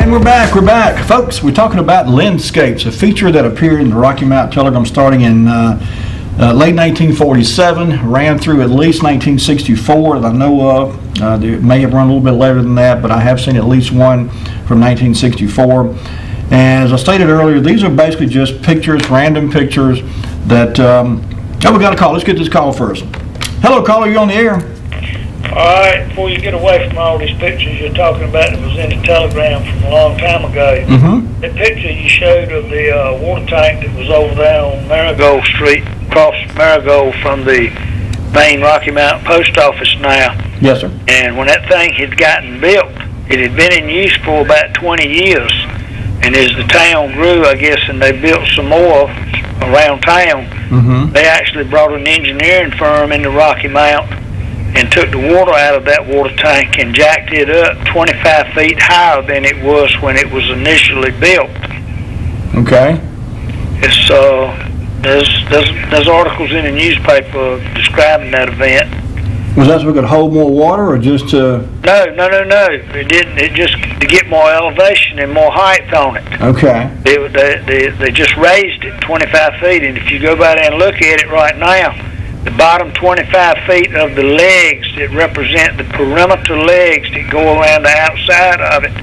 And we're back. Folks, we're talking about landscapes, a feature that appeared in the Rocky Mount Telegram starting in late 1947, ran through at least 1964 that I know of. It may have run a little bit later than that, but I have seen at least one from 1964. And as I stated earlier, these are basically just pictures, random pictures that, we got a call. Let's get this call first. Hello, caller, you on the air? All right, before you get away from all these pictures you're talking about that was in the telegram from a long time ago, the picture you showed of the water tank that was over there on Marigold Street, across Marigold from the main Rocky Mountain Post Office now. Yes, sir. And when that thing had gotten built, it had been in use for about 20 years. And as the town grew, I guess, and they built some more around town, they actually brought an engineering firm into Rocky Mount and took the water out of that water tank and jacked it up 25 feet higher than it was when it was initially built. Okay. It's there's articles in the newspaper describing that event. Was that so we could hold more water, or just to? No. It didn't. It just to get more elevation and more height on it. Okay. They just raised it 25 feet, and if you go by there and look at it right now, the bottom 25 feet of the legs that represent the perimeter legs that go around the outside of it,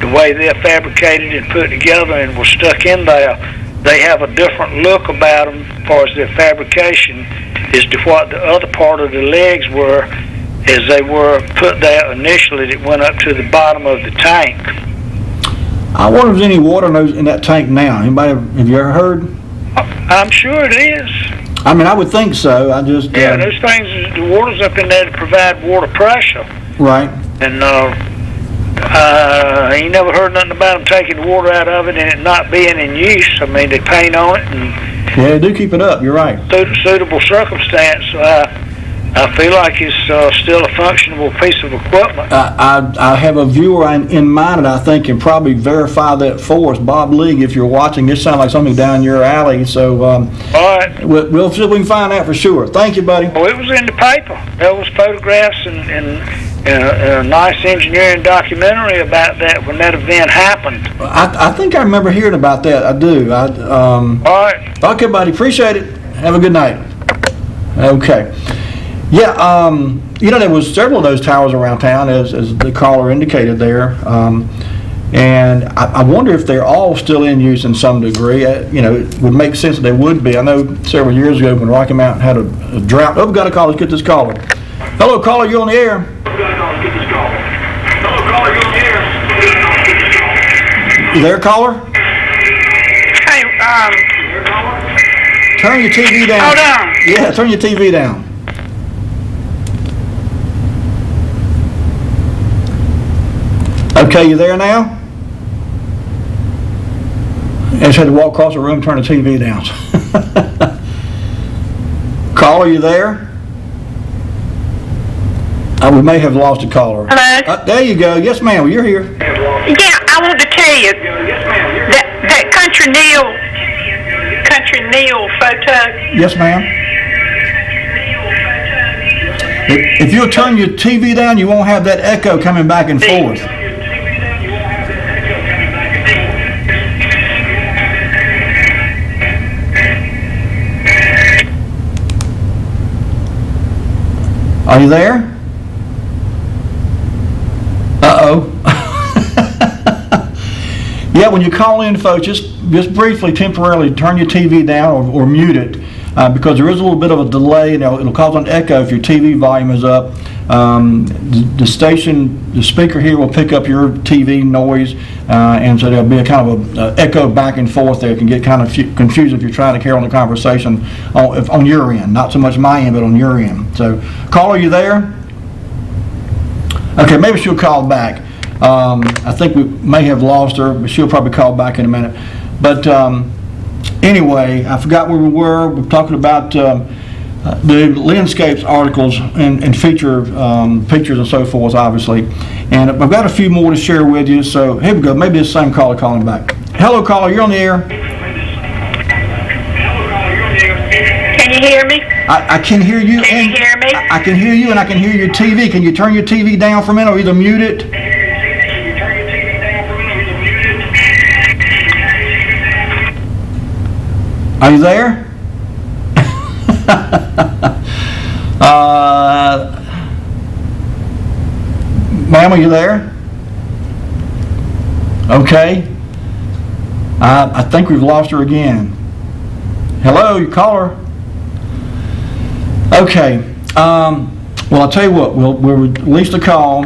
the way they're fabricated and put together and were stuck in there, they have a different look about them far as their fabrication as to what the other part of the legs were as they were put there initially that went up to the bottom of the tank. I wonder if there's any water in that tank now. Anybody, have you ever heard? I'm sure it is. I mean, I would think so. I just... Yeah, those things, the water's up in there to provide water pressure. Right. And I ain't never heard nothing about them taking the water out of it and it not being in use. I mean, they paint on it and... Yeah, they do keep it up. You're right. Suitable circumstance. I feel like it's still a functionable piece of equipment. I have a viewer in mind that I think can probably verify that for us. Bob Lee, if you're watching, this sounds like something down your alley. So all right. We'll see if we can find that for sure. Thank you, buddy. Well, it was in the paper. There was photographs and a nice engineering documentary about that when that event happened. I think I remember hearing about that. I do. All right. Okay, buddy. Appreciate it. Have a good night. Okay. Yeah, there was several of those towers around town, as the caller indicated there, and I wonder if they're all still in use in some degree. It would make sense that they would be. I know several years ago when Rocky Mountain had a drought. Oh, we've got a call. Let's get this caller. Hello, caller. You're on the air. You there, caller? Hey, Turn your TV down. hold on. Yeah, turn your TV down. Okay, you there now? I just had to walk across the room, turn the TV down. Caller, you there? We may have lost a caller. Hello? There you go. Yes, ma'am. You're here. Yeah, I want to tell you that Country Neil photo. Yes, ma'am. If you'll turn your TV down, you won't have that echo coming back and forth. Are you there? Uh-oh. Yeah, when you call in, folks, just briefly, temporarily turn your TV down or mute it because there is a little bit of a delay. It'll cause an echo if your TV volume is up. The speaker here will pick up your TV noise, and so there'll be a kind of a echo back and forth there. It can get kind of confused if you're trying to carry on the conversation on your end, not so much my end, but on your end. So, caller, are you there? Okay, maybe she'll call back. I think we may have lost her, but she'll probably call back in a minute. But anyway, I forgot where we were. We're talking about the landscapes articles and feature pictures and so forth, obviously. And I've got a few more to share with you. So here we go. Maybe it's the same caller calling back. Hello, caller. You're on the air. Can you hear me? I can hear you. Can you hear me? I can hear you, and I can hear your TV. Can you turn your TV down for a minute, or either mute it? Are you there? Ma'am, are you there? Okay. I think we've lost her again. Hello, you caller. Okay. Well, I'll tell you what. We'll release the call.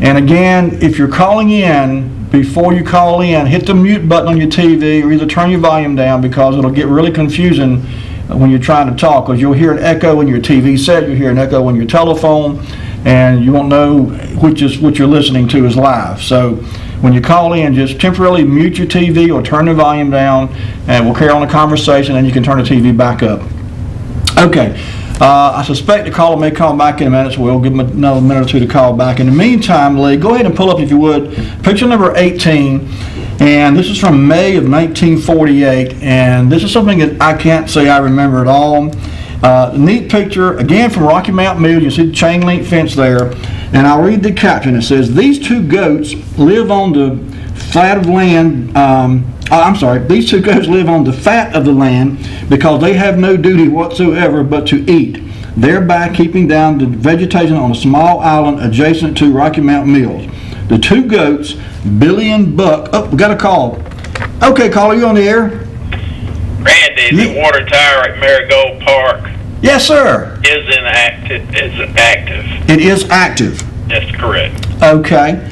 And again, if you're calling in, before you call in, hit the mute button on your TV or either turn your volume down because it'll get really confusing when you're trying to talk because you'll hear an echo in your TV set, you'll hear an echo in your telephone, and you won't know which you're listening to is live. So when you call in, just temporarily mute your TV or turn the volume down, and we'll carry on the conversation, and you can turn the TV back up. Okay. I suspect the caller may call back in a minute, so we'll give them another minute or two to call back. In the meantime, Lee, go ahead and pull up, if you would, picture number 18. And this is from May of 1948. And this is something that I can't say I remember at all. Neat picture, again, from Rocky Mountain Mills. You see the chain link fence there. And I'll read the caption. It says, "These two goats live on the flat of land." These two goats live on the fat of the land because they have no duty whatsoever but to eat, thereby keeping down the vegetation on a small island adjacent to Rocky Mountain Mills. The two goats, Billy and Buck. Oh, we got a call. Okay, caller, you on the air? Randy, the water tower at Marigold Park Yes, sir. is inactive. Is active. It is active. That's correct. Okay.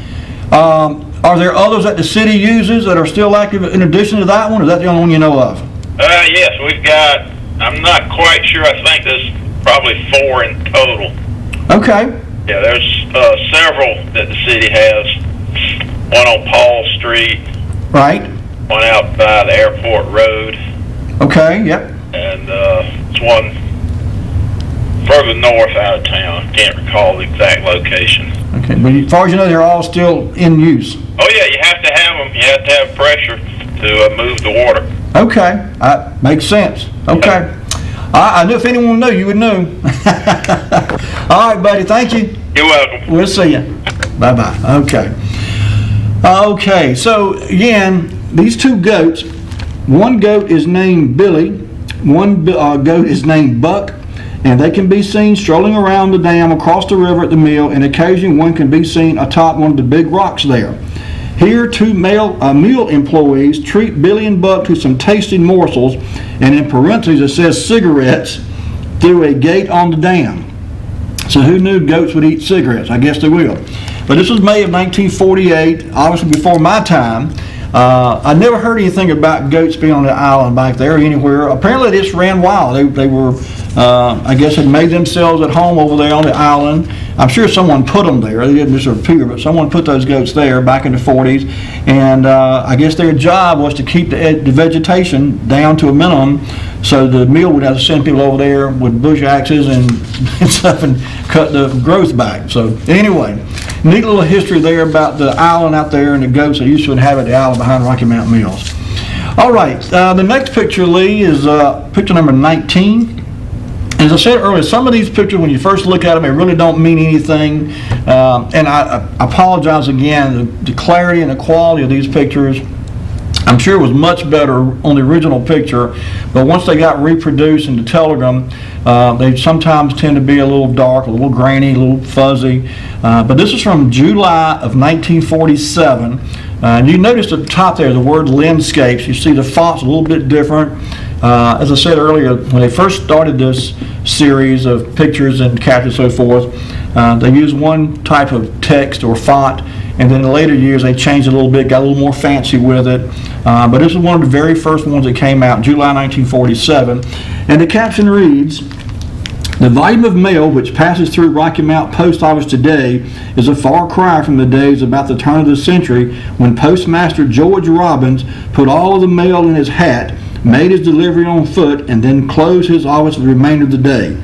Are there others that the city uses that are still active in addition to that one? Or is that the only one you know of? Yes, we've got. I'm not quite sure. I think there's probably 4 in total. Okay. Yeah, there's several that the city has. One on Paul Street, Right. one out by the airport road, Okay. Yep. and it's one further north out of town. Can't recall the exact location. Okay. But as far as you know, they're all still in use. Oh yeah, you have to have them. You have to have pressure to move the water. Okay. Makes sense. Okay. I knew if anyone knew, you would know. All right, buddy. Thank you. You're welcome. We'll see you. Bye-bye. Okay. Okay, so again, these 2 goats, one goat is named Billy, one goat is named Buck, and they can be seen strolling around the dam across the river at the mill, and occasionally one can be seen atop one of the big rocks there. Here, 2 mill employees treat Billy and Buck to some tasty morsels, and in parentheses it says cigarettes, through a gate on the dam. So who knew goats would eat cigarettes? I guess they will. But this was May of 1948, obviously before my time. I never heard anything about goats being on the island back there or anywhere. Apparently they just ran wild. They were, I guess, had made themselves at home over there on the island. I'm sure someone put them there. They didn't just appear, but someone put those goats there back in the 40s. And I guess their job was to keep the vegetation down to a minimum, so the mill would have to send people over there with bush axes and stuff and cut the growth back. So anyway, neat little history there about the island out there and the goats that used to inhabit the island behind Rocky Mountain Mills. All right, the next picture, Lee, is picture number 19. As I said earlier, some of these pictures, when you first look at them, they really don't mean anything. And I apologize again, the clarity and the quality of these pictures, I'm sure it was much better on the original picture, but once they got reproduced in the Telegram, they sometimes tend to be a little dark, a little grainy, a little fuzzy. But this is from July of 1947. And you notice at the top there the word landscapes. You see the font's a little bit different. As I said earlier, when they first started this series of pictures and captions and so forth, they used one type of text or font, and then in later years they changed it a little bit, got a little more fancy with it. But this is one of the very first ones that came out in July 1947. And the caption reads, "The volume of mail which passes through Rocky Mount Post Office today is a far cry from the days about the turn of the century when Postmaster George Robbins put all of the mail in his hat, made his delivery on foot, and then closed his office for the remainder of the day.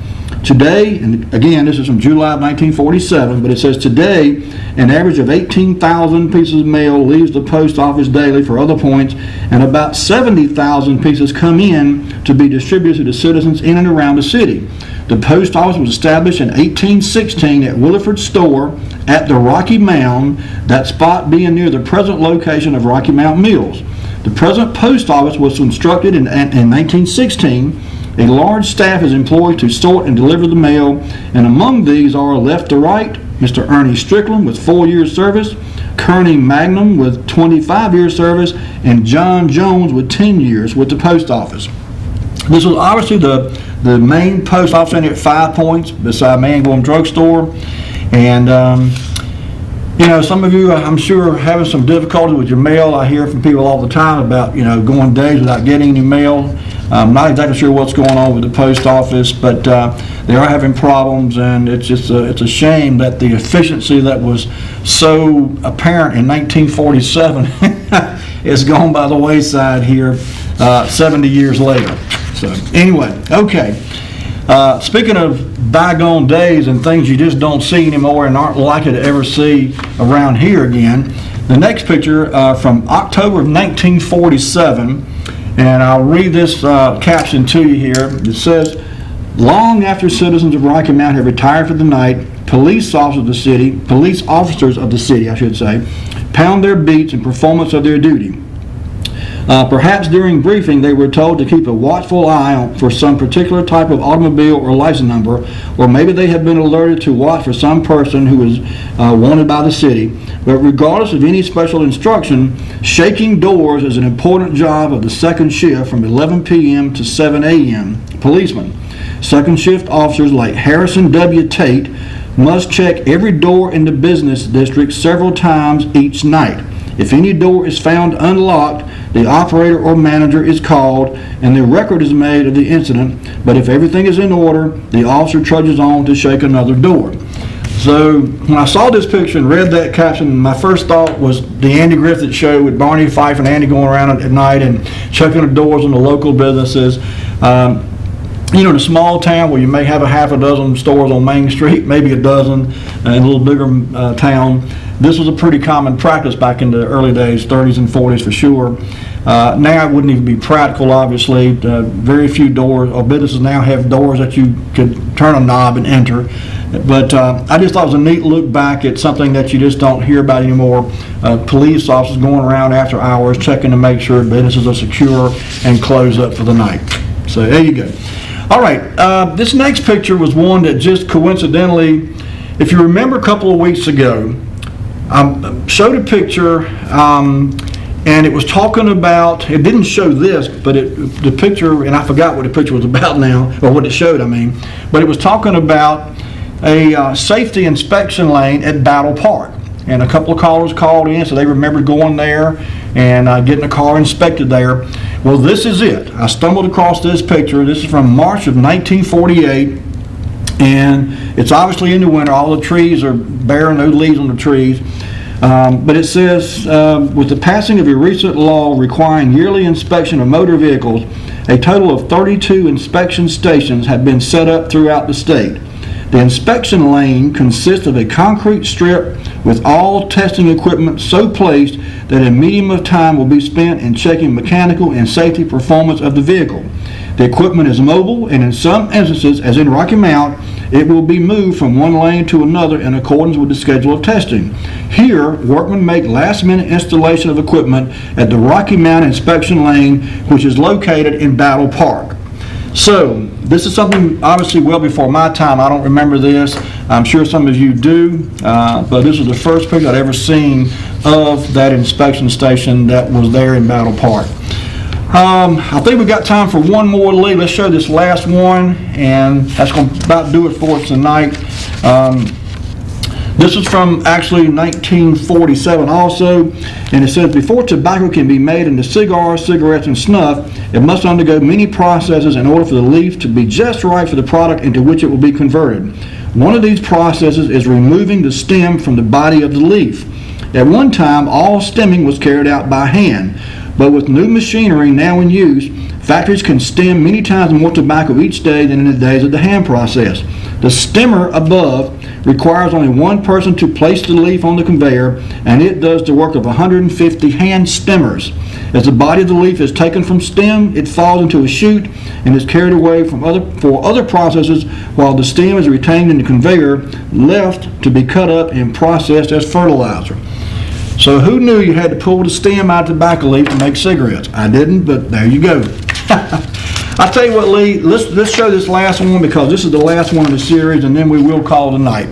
Today," and again this is from July of 1947, but it says today, an average of 18,000 pieces of mail leaves the post office daily for other points, and about 70,000 pieces come in to be distributed to the citizens in and around the city. The post office was established in 1816 at Williford Store at the Rocky Mound, that spot being near the present location of Rocky Mountain Mills. The present post office was constructed in 1916. A large staff is employed to sort and deliver the mail, and among these are, left to right, Mr. Ernie Strickland with 4 years service, Kearney Magnum with 25 years service, and John Jones with 10 years with the post office. This was obviously the main post office in at 5 Points beside Mangum Drugstore. And you know, some of you, I'm sure, are having some difficulty with your mail. I hear from people all the time about, you know, going days without getting any mail. I'm not exactly sure what's going on with the post office, but they are having problems, and it's just it's a shame that the efficiency that was so apparent in 1947 is gone by the wayside here 70 years later. So anyway, okay. Speaking of bygone days and things you just don't see anymore and aren't likely to ever see around here again, the next picture from October of 1947, and I'll read this caption to you here. It says, "Long after citizens of Rocky Mount have retired for the night, police officers of the city, I should say, pound their beats in performance of their duty. Perhaps during briefing they were told to keep a watchful eye on for some particular type of automobile or license number, or maybe they have been alerted to watch for some person who is wanted by the city. But regardless of any special instruction, shaking doors is an important job of the second shift from 11 p.m. to 7 a.m. policemen. Second shift officers like Harrison W. Tate must check every door in the business district several times each night. If any door is found unlocked, the operator or manager is called and the record is made of the incident, but if everything is in order, the officer trudges on to shake another door. So when I saw this picture and read that caption, my first thought was the Andy Griffith show with Barney Fife and Andy going around at night and checking the doors on the local businesses. In a small town where you may have a half a dozen stores on Main Street, maybe a dozen in a little bigger town, this was a pretty common practice back in the early days, 30s and 40s for sure. Now it wouldn't even be practical, obviously. Very few doors, or businesses now have doors that you could turn a knob and enter. But I just thought it was a neat look back at something that you just don't hear about anymore. Police officers going around after hours checking to make sure businesses are secure and closed up for the night. So there you go. All right, this next picture was one that just coincidentally, if you remember a couple of weeks ago, I showed a picture and it was talking about, it didn't show this, but the picture, and I forgot what the picture was about now, or what it showed, but it was talking about a safety inspection lane at Battle Park. And a couple of callers called in, so they remembered going there and getting a car inspected there. Well, this is it. I stumbled across this picture. This is from March of 1948, and it's obviously in the winter. All the trees are bare, no leaves on the trees. But it says, with the passing of a recent law requiring yearly inspection of motor vehicles, a total of 32 inspection stations have been set up throughout the state. The inspection lane consists of a concrete strip with all testing equipment so placed that a medium of time will be spent in checking mechanical and safety performance of the vehicle. The equipment is mobile, and in some instances, as in Rocky Mount, it will be moved from one lane to another in accordance with the schedule of testing. Here, workmen make last-minute installation of equipment at the Rocky Mount inspection lane, which is located in Battle Park. So, this is something obviously well before my time. I don't remember this. I'm sure some of you do, but this was the first picture I'd ever seen of that inspection station that was there in Battle Park. I think we've got time for one more lead. Let's show this last one, and that's going to about do it for us tonight. This is from actually 1947 also, and it says, before tobacco can be made into cigars, cigarettes, and snuff, it must undergo many processes in order for the leaf to be just right for the product into which it will be converted. One of these processes is removing the stem from the body of the leaf. At one time, all stemming was carried out by hand, but with new machinery now in use, factories can stem many times more tobacco each day than in the days of the hand process. The stemmer above requires only one person to place the leaf on the conveyor, and it does the work of 150 hand stemmers. As the body of the leaf is taken from stem, it falls into a chute and is carried away for other processes, while the stem is retained in the conveyor, left to be cut up and processed as fertilizer. So who knew you had to pull the stem out of the tobacco leaf to make cigarettes? I didn't, but there you go. I'll tell you what, Lee, let's show this last one, because this is the last one in the series, and then we will call it a night.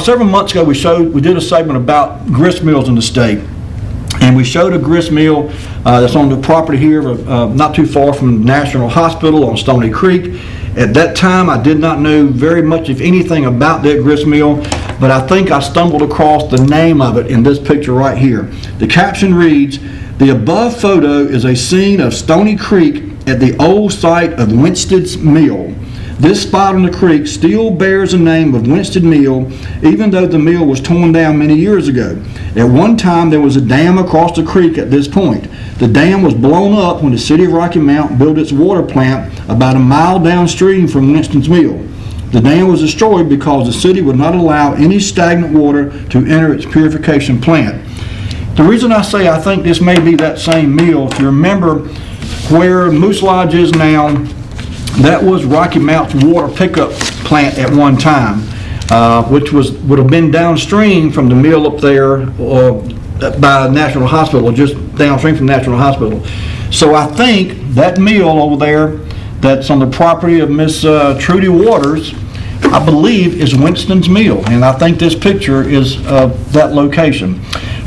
Several months ago, we did a segment about grist mills in the state, and we showed a grist mill that's on the property here, not too far from National Hospital on Stony Creek. At that time, I did not know very much, if anything, about that grist mill, but I think I stumbled across the name of it in this picture right here. The caption reads, "The above photo is a scene of Stony Creek at the old site of Winstead's Mill. This spot on the creek still bears the name of Winstead Mill, even though the mill was torn down many years ago. At one time, there was a dam across the creek at this point. The dam was blown up when the city of Rocky Mount built its water plant about a mile downstream from Winstead's Mill. The dam was destroyed because the city would not allow any stagnant water to enter its purification plant." The reason I say I think this may be that same mill, if you remember where Moose Lodge is now, that was Rocky Mount's water pickup plant at one time, which would have been downstream from the mill up there by National Hospital, just downstream from National Hospital. So I think that mill over there that's on the property of Miss Trudy Waters, I believe is Winston's Mill, and I think this picture is that location.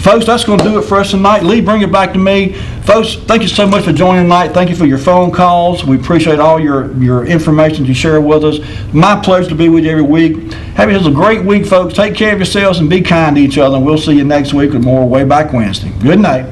Folks, that's going to do it for us tonight. Lee, bring it back to me. Folks, thank you so much for joining tonight. Thank you for your phone calls. We appreciate all your information you share with us. My pleasure to be with you every week. Have a great week, folks. Take care of yourselves and be kind to each other, and we'll see you next week with more Wayback Wednesday. Good night.